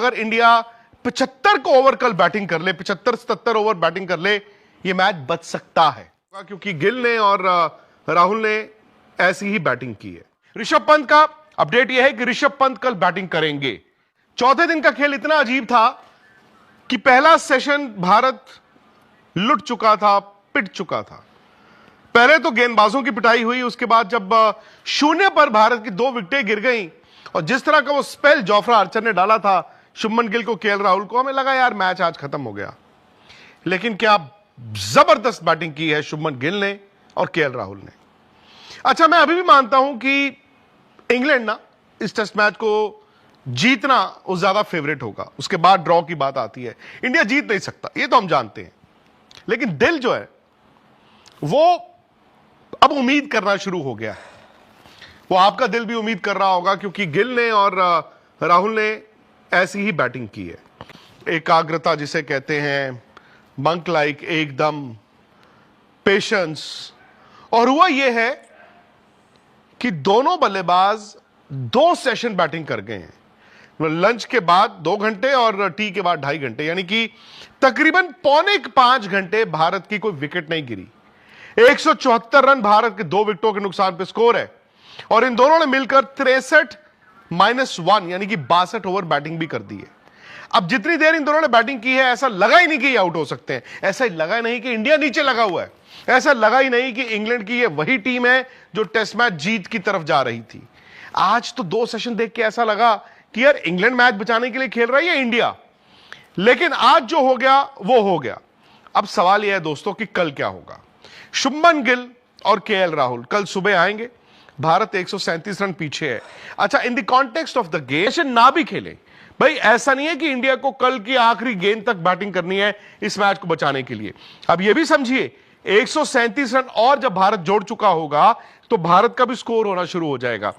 अगर इंडिया 75 को ओवर कल बैटिंग कर ले, 75-77 ओवर बैटिंग कर ले, यह मैच बच सकता है, क्योंकि गिल ने और राहुल ने ऐसी ही बैटिंग की है। ऋषभ पंत का अपडेट यह है कि ऋषभ पंत कल बैटिंग करेंगे। चौथे दिन का खेल इतना अजीब था कि पहला सेशन भारत लुट चुका था, पिट चुका था। पहले तो गेंदबाजों की पिटाई हुई, उसके बाद जब शून्य पर भारत की 2 विकेटें गिर गईं और जिस तरह का वो स्पेल जोफ्रा आर्चर ने डाला था शुभमन गिल को, केएल राहुल को, हमें लगा यार मैच आज खत्म हो गया। लेकिन क्या जबरदस्त बैटिंग की है शुभमन गिल ने और केएल राहुल ने। अच्छा, मैं अभी भी मानता हूं कि इंग्लैंड ना इस टेस्ट मैच को जीतना वो ज्यादा फेवरेट होगा, उसके बाद ड्रॉ की बात आती है। इंडिया जीत नहीं सकता, ये तो हम जानते हैं, लेकिन दिल जो है वो अब उम्मीद करना शुरू हो गया है। वो आपका दिल भी उम्मीद कर रहा होगा, क्योंकि गिल ने और राहुल ने ऐसी ही बैटिंग की है। एकाग्रता जिसे कहते हैं, मंक लाइक, एकदम पेशेंस। और हुआ यह है कि दोनों बल्लेबाज 2 सेशन बैटिंग कर गए हैं, लंच के बाद 2 घंटे और टी के बाद 2.5 घंटे, यानी कि तकरीबन 4.25 घंटे भारत की कोई विकेट नहीं गिरी। 174 रन भारत के 2 विकेटों के नुकसान पे स्कोर है, और इन दोनों ने मिलकर 63-1 यानी कि 62 ओवर बैटिंग भी कर दी है। अब जितनी देर इन दोनों ने बैटिंग की है, ऐसा लगा ही नहीं कि ये आउट हो सकते हैं, ऐसा लगा नहीं कि इंडिया नीचे लगा हुआ है, ऐसा लगा ही नहीं कि इंग्लैंड की ये वही टीम है जो टेस्ट मैच जीत की तरफ जा रही थी। आज तो 2 सेशन देख के ऐसा लगा कि यार इंग्लैंड मैच बचाने के लिए खेल रहा है या इंडिया। लेकिन आज जो हो गया वो हो गया। अब सवाल यह है दोस्तों कि कल क्या होगा। शुभमन गिल और केएल राहुल कल सुबह आएंगे। भारत 137 रन पीछे है। अच्छा, in the context of the game ना भी खेले, भाई ऐसा नहीं है कि इंडिया को कल की आखिरी गेंद तक बैटिंग करनी है इस मैच को बचाने के लिए। अब यह भी समझिए 137 रन और जब भारत जोड़ चुका होगा तो भारत का भी स्कोर होना शुरू हो जाएगा।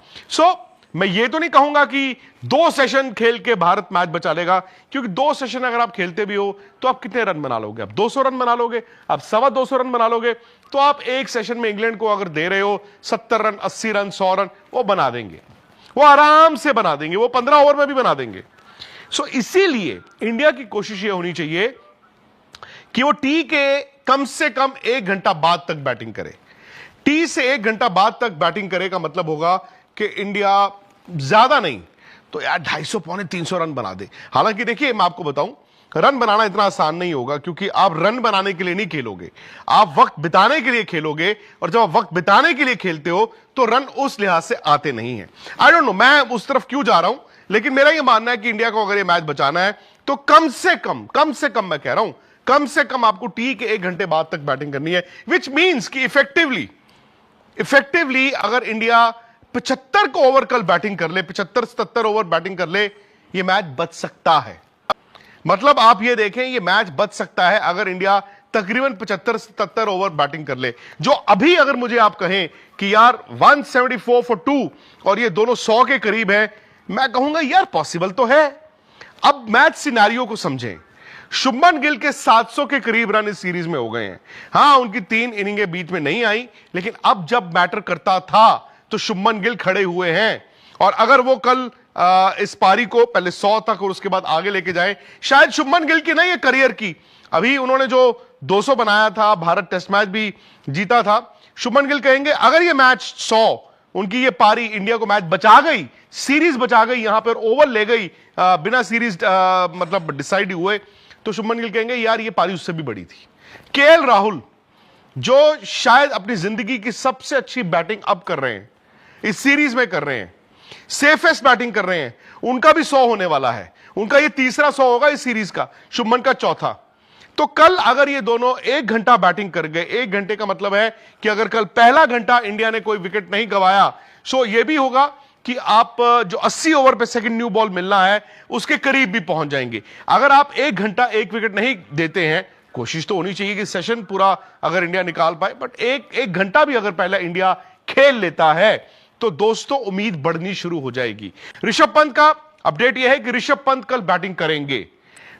मैं ये तो नहीं कहूंगा कि 2 सेशन खेल के भारत मैच बचा लेगा, क्योंकि 2 सेशन अगर आप खेलते भी हो तो आप कितने रन बना लोगे? आप 200 रन बना लोगे, आप 225 रन बना लोगे, तो आप एक सेशन में इंग्लैंड को अगर दे रहे हो 70 रन, 80 रन, 100 रन, वो बना देंगे, वो आराम से बना देंगे, वो 15 ओवर में भी बना देंगे। इसीलिए इंडिया की कोशिश ये होनी चाहिए कि वो टी के कम से कम 1 घंटा बाद तक बैटिंग करे। टी से 1 घंटा बाद तक बैटिंग करे का मतलब होगा कि इंडिया ज्यादा नहीं तो यार 250 पौने 300 रन बना दे। हालांकि देखिए, मैं आपको बताऊं, रन बनाना इतना आसान नहीं होगा, क्योंकि आप रन बनाने के लिए नहीं खेलोगे, आप वक्त बिताने के लिए खेलोगे, और जब आप वक्त बिताने के लिए खेलते हो तो रन उस लिहाज से आते नहीं है। आई डोंट नो मैं उस तरफ क्यों जा रहा हूं, लेकिन मेरा यह मानना है कि इंडिया को अगर यह मैच बचाना है तो कम से कम मैं कह रहा हूं, कम से कम आपको टी के 1 घंटे बाद तक बैटिंग करनी है, विच मीन्स कि इफेक्टिवली अगर इंडिया 75 को ओवर कल बैटिंग कर ले, 75-77 ओवर बैटिंग कर ले, यह मैच बच सकता है। मतलब आप यह देखें, यह मैच बच सकता है अगर इंडिया तकरीबन 75-77 ओवर बैटिंग कर ले। जो अभी अगर मुझे आप कहें कि यार 174 फॉर 2 और ये दोनों 100 के करीब हैं, मैं कहूंगा यार पॉसिबल तो है। अब मैच सिनेरियो को समझें। शुभमन गिल के 700 के करीब रन इस सीरीज में हो गए हैं। हां, उनकी 3 इनिंगें बीच में नहीं आई, लेकिन अब जब मैटर करता था तो शुभमन गिल खड़े हुए हैं, और अगर वो कल इस पारी को पहले 100 तक और उसके बाद आगे लेके जाए, शायद शुभमन गिल की नहीं है करियर की, अभी उन्होंने जो 200 बनाया था, भारत टेस्ट मैच भी जीता था, शुभमन गिल कहेंगे अगर ये मैच 100 उनकी ये पारी इंडिया को मैच बचा गई, सीरीज बचा गई, यहां पर ओवर ले गई बिना सीरीज मतलब डिसाइड हुए, तो शुभमन गिल कहेंगे यार ये पारी उससे भी बड़ी थी। केएल राहुल जो शायद अपनी जिंदगी की सबसे अच्छी बैटिंग अब कर रहे हैं, इस सीरीज में कर रहे हैं, सेफेस्ट बैटिंग कर रहे हैं, उनका भी 100 होने वाला है। उनका ये तीसरा 100 होगा इस सीरीज का, शुभमन का चौथा। तो कल अगर ये दोनों 1 घंटा बैटिंग कर गए, 1 घंटे का मतलब है कि अगर कल पहला घंटा इंडिया ने कोई विकेट नहीं गंवाया, सो ये भी होगा कि आप जो 80 ओवर पे सेकंड न्यू बॉल मिलना है उसके करीब भी पहुंच जाएंगे। अगर आप 1 घंटा 1 विकेट नहीं देते हैं, कोशिश तो होनी चाहिए कि सेशन पूरा अगर इंडिया निकाल पाए, बट एक घंटा भी अगर पहला इंडिया खेल लेता है तो दोस्तों उम्मीद बढ़नी शुरू हो जाएगी। ऋषभ पंत का अपडेट यह है कि ऋषभ पंत कल बैटिंग करेंगे।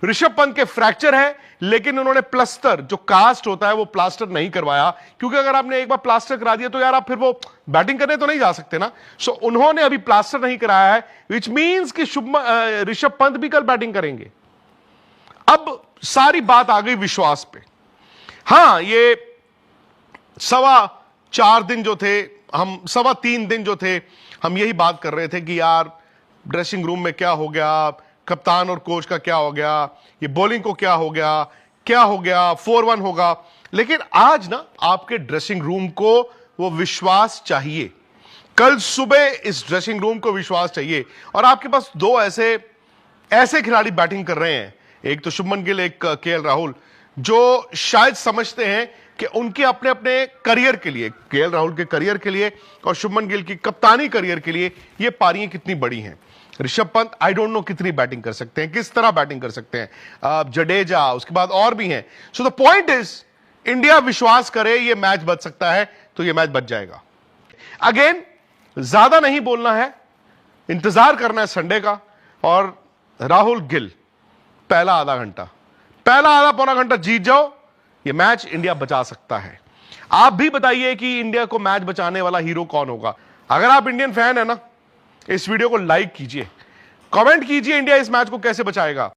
ऋषभ पंत के फ्रैक्चर है, लेकिन उन्होंने प्लास्टर, जो कास्ट होता है वो प्लास्टर नहीं करवाया, क्योंकि अगर आपने एक बार प्लास्टर करा दिया तो यार आप फिर वो बैटिंग करने तो नहीं जा सकते ना। सो उन्होंने अभी प्लास्टर नहीं कराया है, विच मींस कि ऋषभ पंत भी कल बैटिंग करेंगे। अब सारी बात आ गई विश्वास पे। हां, ये 4.25 दिन जो थे, हम 3.25 दिन जो थे, हम यही बात कर रहे थे कि यार ड्रेसिंग रूम में क्या हो गया, कप्तान और कोच का क्या हो गया, ये बॉलिंग को क्या हो गया, 4-1 होगा। लेकिन आज ना आपके ड्रेसिंग रूम को वो विश्वास चाहिए, कल सुबह इस ड्रेसिंग रूम को विश्वास चाहिए। और आपके पास दो ऐसे खिलाड़ी बैटिंग कर रहे हैं, एक तो शुभमन गिल, एक केएल राहुल, जो शायद समझते हैं कि उनके अपने अपने करियर के लिए, केएल राहुल के करियर के लिए और शुभमन गिल की कप्तानी करियर के लिए, ये पारियां कितनी बड़ी हैं। Rishabh Pant I don't know कितनी बैटिंग कर सकते हैं, किस तरह बैटिंग कर सकते हैं, जडेजा, उसके बाद और भी हैं। So the point is, India विश्वास करे ये मैच बच सकता है तो ये मैच बच जाएगा। अगेन ज्यादा नहीं बोलना है, इंतजार करना है संडे का। और राहुल गिल पहला आधा पौना घंटा जीत जाओ, ये मैच इंडिया बचा सकता है। आप भी बताइए कि इंडिया को मैच बचाने वाला हीरो कौन होगा। अगर आप इंडियन फैन है ना, इस वीडियो को लाइक कीजिए, कमेंट कीजिए इंडिया इस मैच को कैसे बचाएगा।